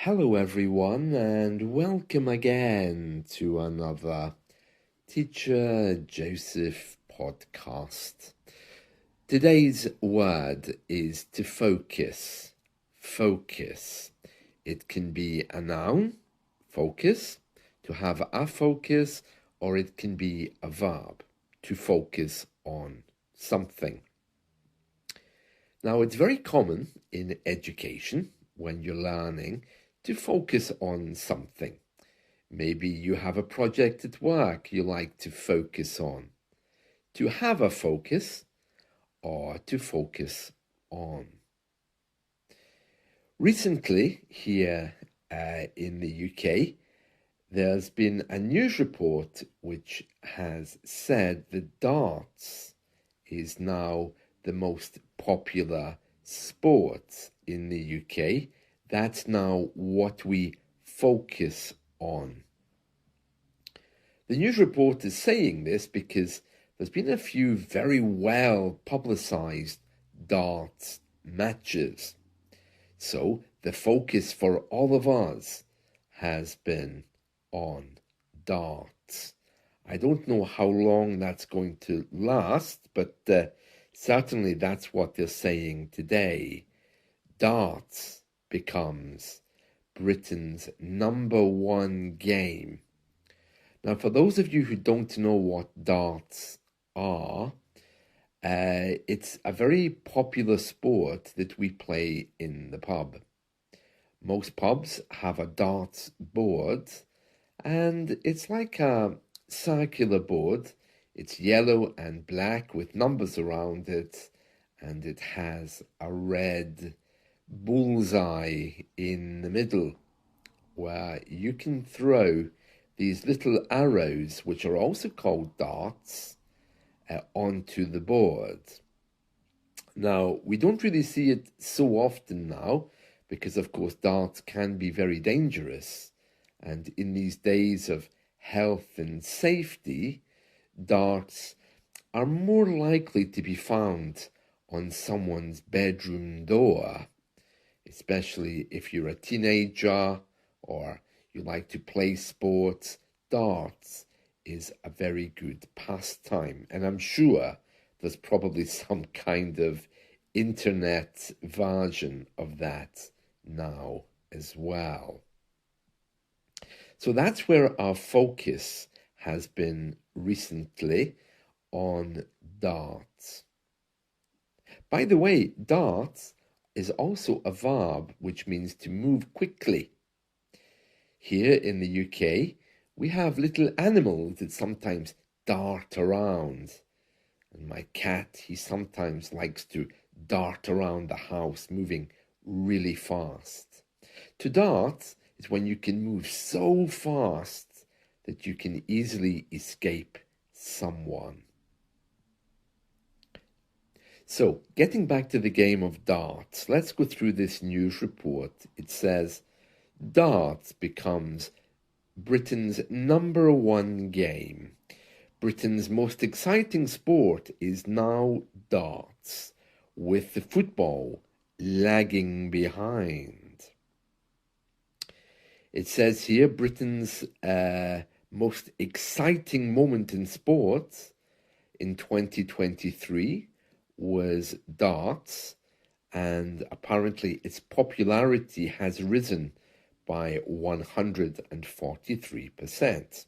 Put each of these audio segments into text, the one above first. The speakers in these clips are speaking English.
Hello everyone and welcome again to another Teacher Joseph podcast. Today's word is to focus. Focus. It can be a noun, focus, to have a focus, or it can be a verb, to focus on something. Now, it's very common in education when you're learning to focus on something. Maybe you have a project at work you like to focus on. To have a focus or to focus on. Recently, here in the UK, there's been a news report which has said that darts is now the most popular sport in the UK. That's now what we focus on. The news report is saying this because there's been a few very well publicised darts matches. So the focus for all of us has been on darts. I don't know how long that's going to last, but certainly that's what they're saying today. Darts becomes Britain's #1 game. Now, for those of you who don't know what darts are, it's a very popular sport that we play in the pub. Most pubs have a darts board, and it's like a circular board. It's yellow and black with numbers around it, and it has a red bullseye in the middle where you can throw these little arrows, which are also called darts, onto the board. Now, we don't really see it so often now because, of course, darts can be very dangerous. And in these days of health and safety, darts are more likely to be found on someone's bedroom door, especially if you're a teenager or you like to play sports. Darts is a very good pastime, and I'm sure there's probably some kind of internet version of that now as well. So that's where our focus has been recently, on darts. By the way, darts is also a verb which means to move quickly. Here in the UK, we have little animals that sometimes dart around. And my cat, he sometimes likes to dart around the house, moving really fast. To dart is when you can move so fast that you can easily escape someone. So, getting back to the game of darts, let's go through this news report. It says, darts becomes Britain's #1 game. Britain's most exciting sport is now darts, with the football lagging behind. It says here, Britain's most exciting moment in sports in 2023 was darts, and apparently its popularity has risen by 143%.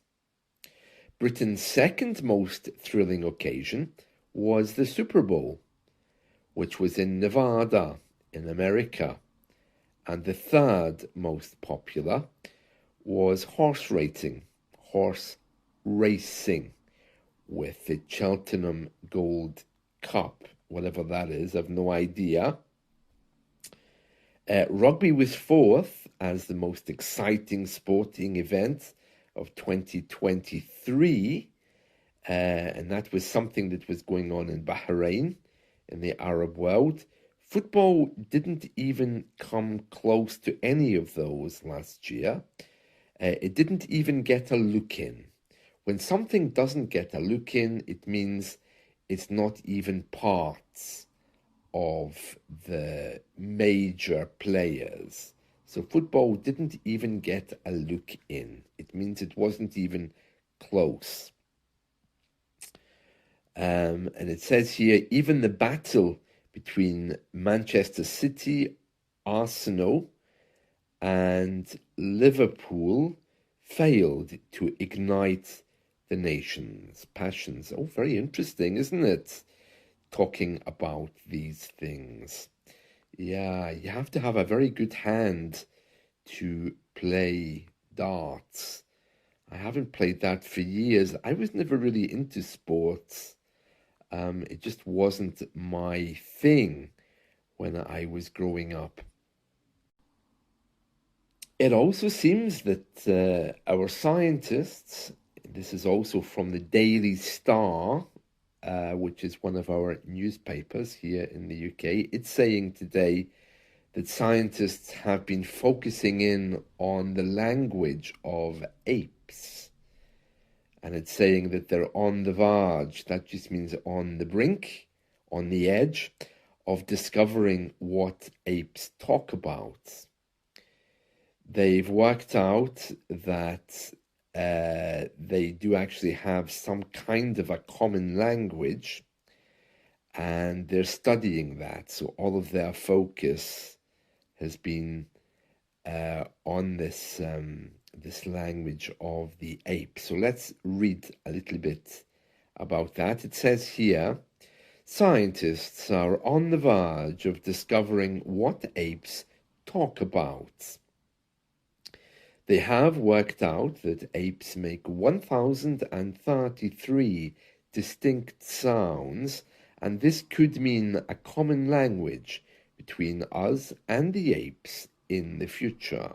Britain's second most thrilling occasion was the Super Bowl, which was in Nevada in America. And the third most popular was horse racing with the Cheltenham Gold Cup, whatever that is, I've no idea. Rugby was fourth as the most exciting sporting event of 2023, and that was something that was going on in Bahrain, in the Arab world. Football didn't even come close to any of those last year. It didn't even get a look in. When something doesn't get a look in, it means it's not even part of the major players. So football didn't even get a look in. It means it wasn't even close. And it says here, even the battle between Manchester City, Arsenal, and Liverpool failed to ignite the nation's passions. Oh, very interesting, isn't it? Talking about these things. Yeah, you have to have a very good hand to play darts. I haven't played that for years. I was never really into sports. It just wasn't my thing when I was growing up. It also seems that our scientists, this is also from the Daily Star, which is one of our newspapers here in the UK, it's saying today that scientists have been focusing in on the language of apes. And it's saying that they're on the verge, that just means on the brink, on the edge, of discovering what apes talk about. They've worked out that they do actually have some kind of a common language, and they're studying that. So all of their focus has been on this this language of the ape. So let's read a little bit about that. It says here, scientists are on the verge of discovering what apes talk about. They have worked out that apes make 1,033 distinct sounds, and this could mean a common language between us and the apes in the future.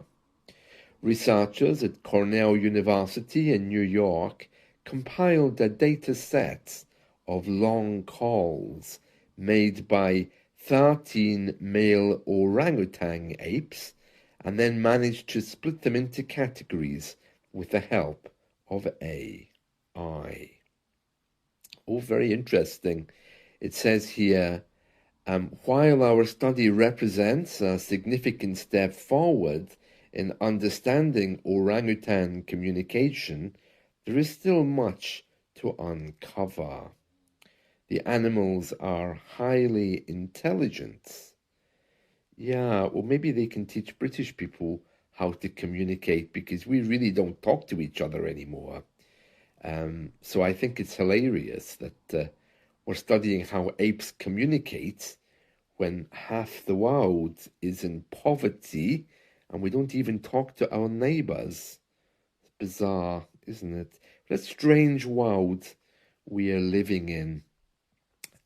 Researchers at Cornell University in New York compiled a data set of long calls made by 13 male orangutan apes and then managed to split them into categories with the help of AI. Oh, very interesting. It says here, while our study represents a significant step forward in understanding orangutan communication, there is still much to uncover. The animals are highly intelligent. Yeah, well, maybe they can teach British people how to communicate because we really don't talk to each other anymore. So I think it's hilarious that we're studying how apes communicate when half the world is in poverty and we don't even talk to our neighbors. It's bizarre, isn't it? What a strange world we are living in.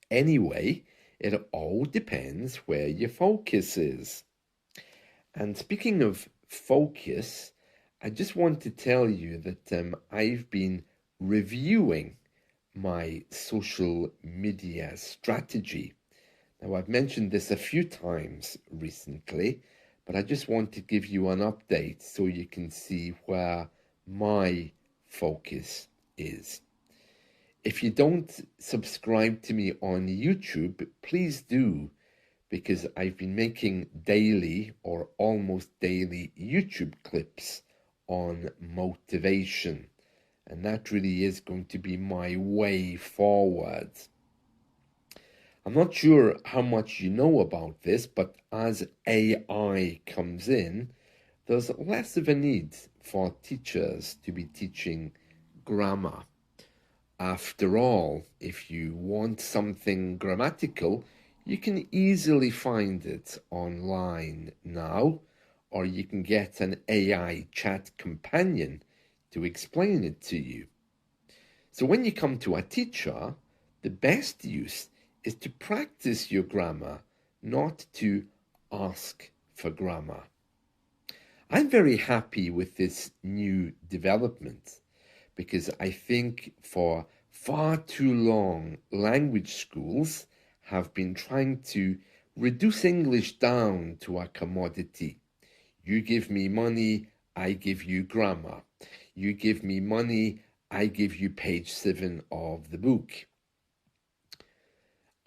Anyway, it all depends where your focus is. And speaking of focus, I just want to tell you that I've been reviewing my social media strategy. Now, I've mentioned this a few times recently, but I just want to give you an update so you can see where my focus is. If you don't subscribe to me on YouTube, please do, because I've been making daily or almost daily YouTube clips on motivation, and that really is going to be my way forward. I'm not sure how much you know about this, but as AI comes in, there's less of a need for teachers to be teaching grammar. After all, if you want something grammatical, you can easily find it online now, or you can get an AI chat companion to explain it to you. So when you come to a teacher, the best use is to practice your grammar, not to ask for grammar. I'm very happy with this new development because I think for far too long, language schools have been trying to reduce English down to a commodity. You give me money, I give you grammar. You give me money, I give you page 7 of the book.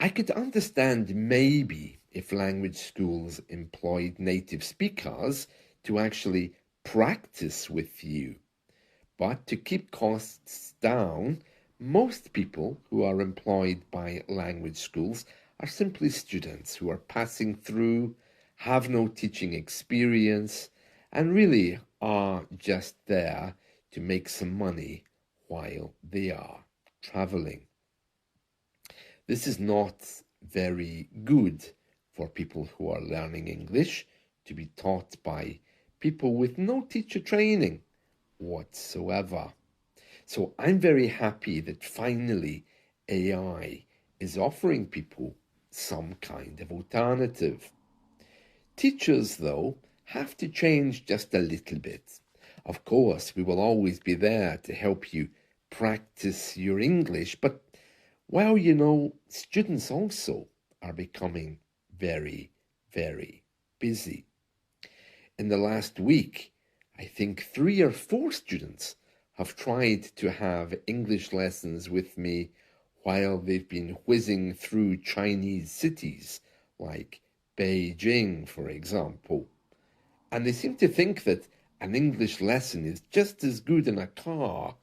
I could understand maybe if language schools employed native speakers to actually practice with you. But to keep costs down, most people who are employed by language schools are simply students who are passing through, have no teaching experience, and really are just there to make some money while they are traveling. This is not very good for people who are learning English to be taught by people with no teacher training whatsoever. So I'm very happy that finally AI is offering people some kind of alternative. Teachers, though, have to change just a little bit. Of course, we will always be there to help you practice your English, but well, students also are becoming very, very busy. In the last week, I think 3 or 4 students have tried to have English lessons with me while they've been whizzing through Chinese cities like Beijing, for example. And they seem to think that an English lesson is just as good in a car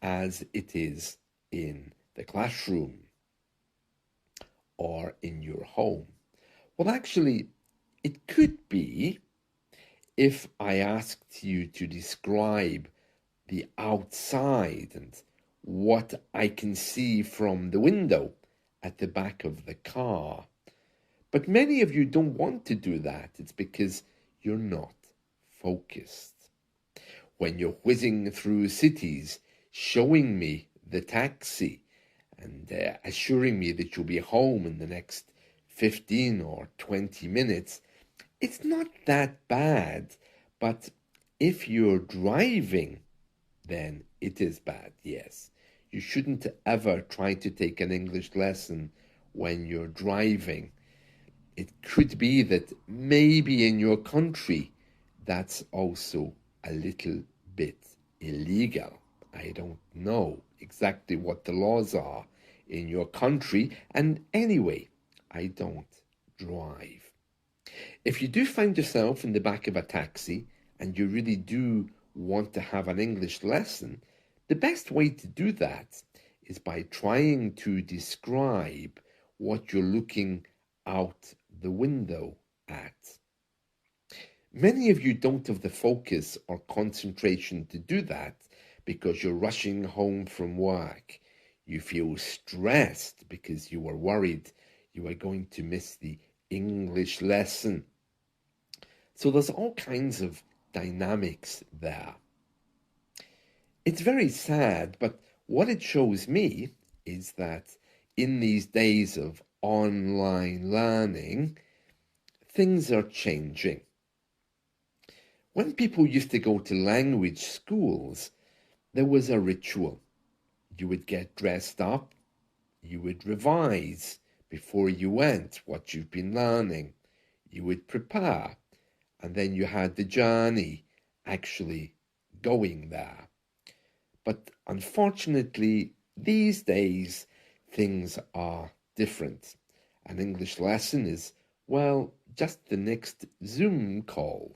as it is in the classroom or in your home. Well, actually, it could be if I asked you to describe the outside and what I can see from the window at the back of the car. But many of you don't want to do that. It's because you're not focused. When you're whizzing through cities, showing me the taxi and assuring me that you'll be home in the next 15 or 20 minutes, it's not that bad. But if you're driving, then it is bad, yes. You shouldn't ever try to take an English lesson when you're driving. It could be that maybe in your country that's also a little bit illegal. I don't know exactly what the laws are in your country, and anyway, I don't drive. If you do find yourself in the back of a taxi and you really do want to have an English lesson, the best way to do that is by trying to describe what you're looking out the window at. Many of you don't have the focus or concentration to do that because you're rushing home from work. You feel stressed because you are worried you are going to miss the English lesson. So there's all kinds of dynamics there. It's very sad, but what it shows me is that in these days of online learning, things are changing. When people used to go to language schools, there was a ritual. You would get dressed up, you would revise before you went what you've been learning, you would prepare, and then you had the journey actually going there. But unfortunately, these days, things are different. An English lesson is, well, just the next Zoom call.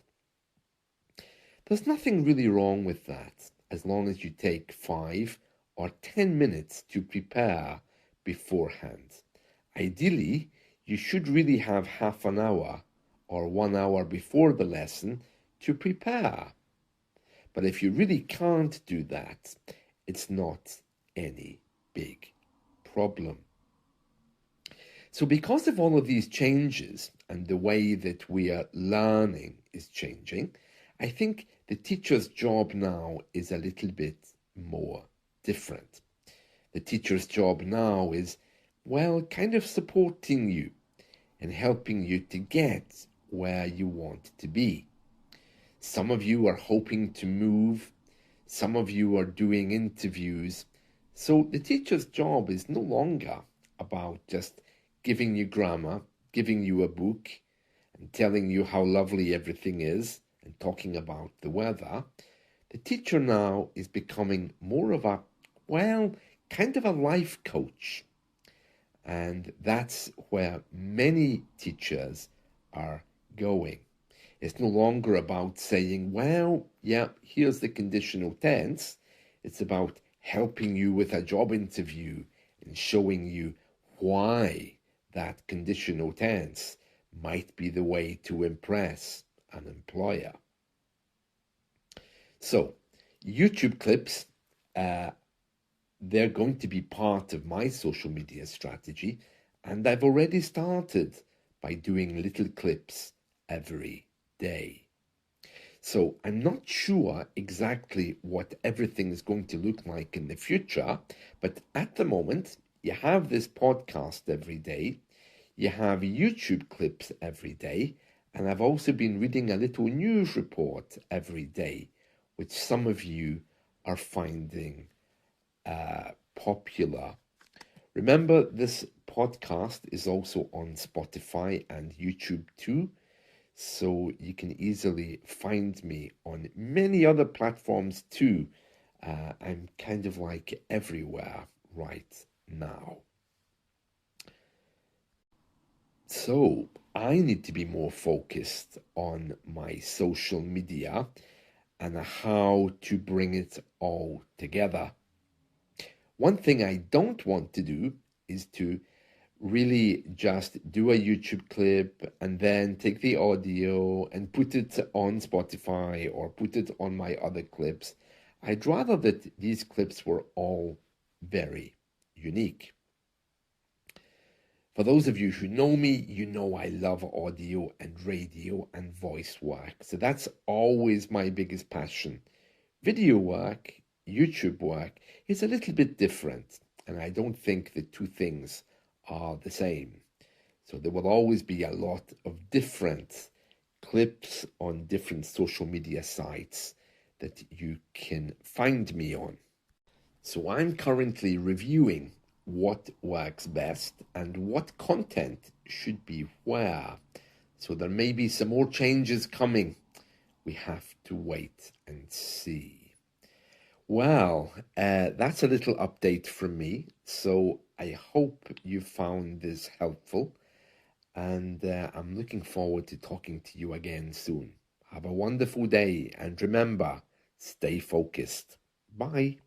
There's nothing really wrong with that, as long as you take 5 or 10 minutes to prepare beforehand. Ideally, you should really have half an hour or 1 hour before the lesson to prepare. But if you really can't do that, it's not any big problem. So because of all of these changes and the way that we are learning is changing, I think the teacher's job now is a little bit more different. The teacher's job now is, well, kind of supporting you and helping you to get where you want to be. Some of you are hoping to move. Some of you are doing interviews. So the teacher's job is no longer about just giving you grammar, giving you a book, and telling you how lovely everything is, and talking about the weather. The teacher now is becoming more of a, well, kind of a life coach. And that's where many teachers are going. It's no longer about saying, well, yeah, here's the conditional tense. It's about helping you with a job interview and showing you why that conditional tense might be the way to impress an employer. So, YouTube clips, they're going to be part of my social media strategy, and I've already started by doing little clips every day. So I'm not sure exactly what everything is going to look like in the future, but at the moment, you have this podcast every day, you have YouTube clips every day, and I've also been reading a little news report every day, which some of you are finding popular. Remember, this podcast is also on Spotify and YouTube too, so you can easily find me on many other platforms too. I'm kind of like everywhere right now. So I need to be more focused on my social media and how to bring it all together. One thing I don't want to do is to really just do a YouTube clip and then take the audio and put it on Spotify or put it on my other clips. I'd rather that these clips were all very unique. For those of you who know me, you know I love audio and radio and voice work. So that's always my biggest passion. Video work, YouTube work, is a little bit different, and I don't think the two things are the same. So there will always be a lot of different clips on different social media sites that you can find me on. So I'm currently reviewing what works best and what content should be where. So there may be some more changes coming. We have to wait and see. Well, that's a little update from me. So I hope you found this helpful, and I'm looking forward to talking to you again soon. Have a wonderful day, and remember, stay focused. Bye.